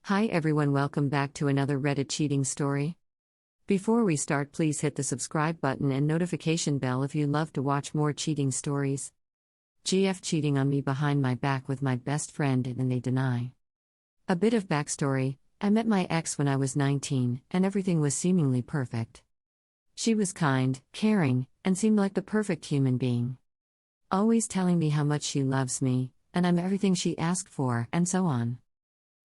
Hi everyone, welcome back to another Reddit cheating story. Before we start, please hit the subscribe button and notification bell if you love to watch more cheating stories. GF cheating on me behind my back with my best friend and they deny. A bit of backstory: I met my ex when I was 19 and everything was seemingly perfect. She was kind, caring, and seemed like the perfect human being. Always telling me how much she loves me, and I'm everything she asked for, and so on.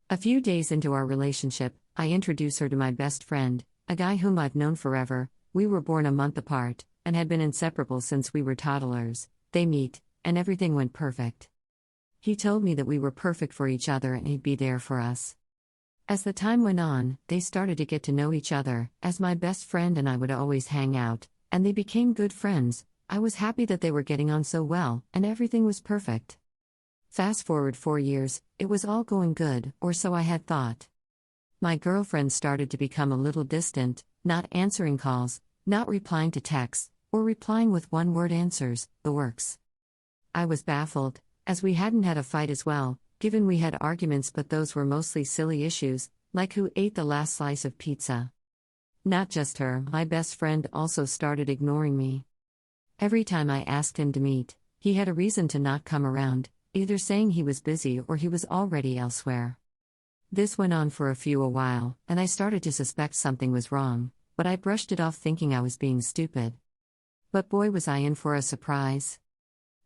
A few days into our relationship, I introduce her to my best friend, a guy whom I've known forever. We were born a month apart, and had been inseparable since we were toddlers. They meet, and everything went perfect. He told me that we were perfect for each other and he'd be there for us. As the time went on, they started to get to know each other, as my best friend and I would always hang out, and they became good friends. I was happy that they were getting on so well, and everything was perfect. Fast forward 4 years, it was all going good, or so I had thought. My girlfriend started to become a little distant, not answering calls, not replying to texts, or replying with one-word answers, the works. I was baffled, as we hadn't had a fight as well, given we had arguments, but those were mostly silly issues, like who ate the last slice of pizza. Not just her, my best friend also started ignoring me. Every time I asked him to meet, he had a reason to not come around, either saying he was busy or he was already elsewhere. This went on for a while, and I started to suspect something was wrong, but I brushed it off thinking I was being stupid. But boy, was I in for a surprise.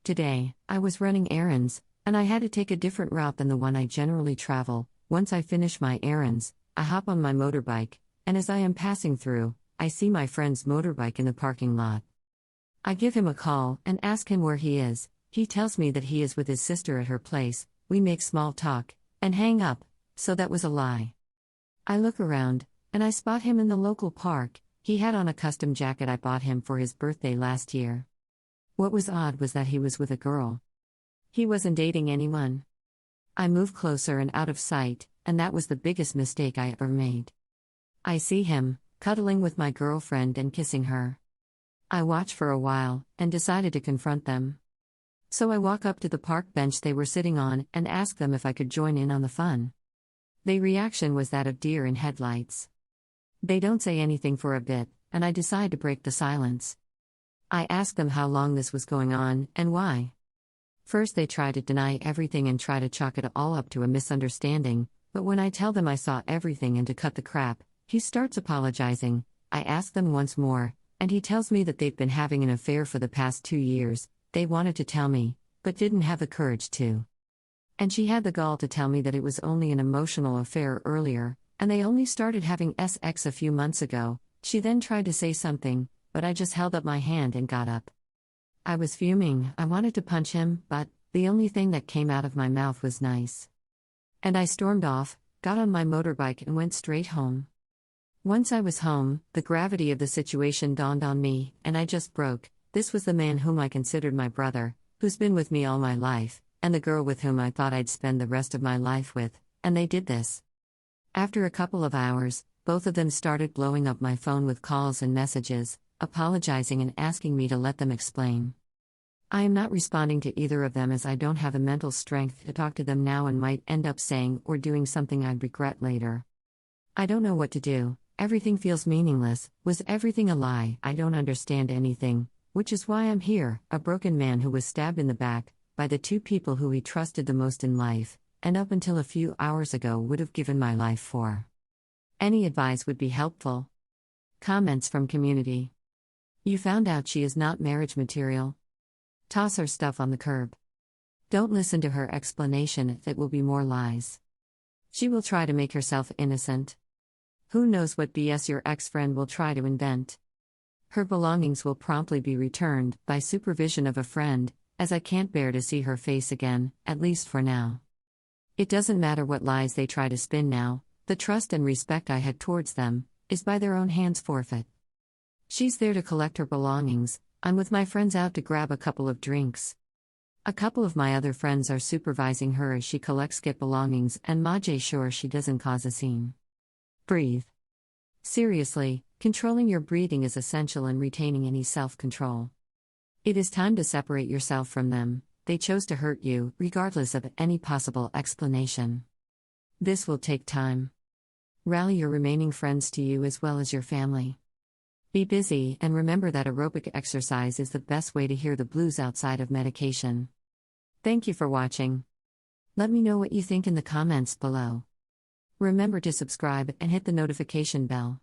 Today, I was running errands, and I had to take a different route than the one I generally travel. Once I finish my errands, I hop on my motorbike, and as I am passing through, I see my friend's motorbike in the parking lot. I give him a call and ask him where he is. He tells me that he is with his sister at her place. We make small talk, and hang up, so that was a lie. I look around, and I spot him in the local park. He had on a custom jacket I bought him for his birthday last year. What was odd was that he was with a girl. He wasn't dating anyone. I move closer and out of sight, and that was the biggest mistake I ever made. I see him, cuddling with my girlfriend and kissing her. I watch for a while, and decided to confront them. So I walk up to the park bench they were sitting on and ask them if I could join in on the fun. Their reaction was that of deer in headlights. They don't say anything for a bit, and I decide to break the silence. I ask them how long this was going on, and why. First they try to deny everything and try to chalk it all up to a misunderstanding, but when I tell them I saw everything and to cut the crap, he starts apologizing. I ask them once more, and he tells me that they've been having an affair for the past 2 years. They wanted to tell me, but didn't have the courage to. And she had the gall to tell me that it was only an emotional affair earlier, and they only started having sex a few months ago. She then tried to say something, but I just held up my hand and got up. I was fuming. I wanted to punch him, but the only thing that came out of my mouth was nice. And I stormed off, got on my motorbike and went straight home. Once I was home, the gravity of the situation dawned on me, and I just broke. This was the man whom I considered my brother, who's been with me all my life, and the girl with whom I thought I'd spend the rest of my life with, and they did this. After a couple of hours, both of them started blowing up my phone with calls and messages, apologizing and asking me to let them explain. I am not responding to either of them as I don't have the mental strength to talk to them now and might end up saying or doing something I'd regret later. I don't know what to do. Everything feels meaningless. Was everything a lie? I don't understand anything. Which is why I'm here, a broken man who was stabbed in the back, by the 2 people who he trusted the most in life, and up until a few hours ago would have given my life for. Any advice would be helpful. Comments from community. You found out she is not marriage material? Toss her stuff on the curb. Don't listen to her explanation, it will be more lies. She will try to make herself innocent. Who knows what BS your ex-friend will try to invent. Her belongings will promptly be returned, by supervision of a friend, as I can't bear to see her face again, at least for now. It doesn't matter what lies they try to spin now, the trust and respect I had towards them, is by their own hands forfeit. She's there to collect her belongings. I'm with my friends out to grab a couple of drinks. A couple of my other friends are supervising her as she collects get belongings and Majay sure she doesn't cause a scene. Breathe. Seriously, controlling your breathing is essential in retaining any self-control. It is time to separate yourself from them. They chose to hurt you, regardless of any possible explanation. This will take time. Rally your remaining friends to you as well as your family. Be busy and remember that aerobic exercise is the best way to hear the blues outside of medication. Thank you for watching. Let me know what you think in the comments below. Remember to subscribe and hit the notification bell.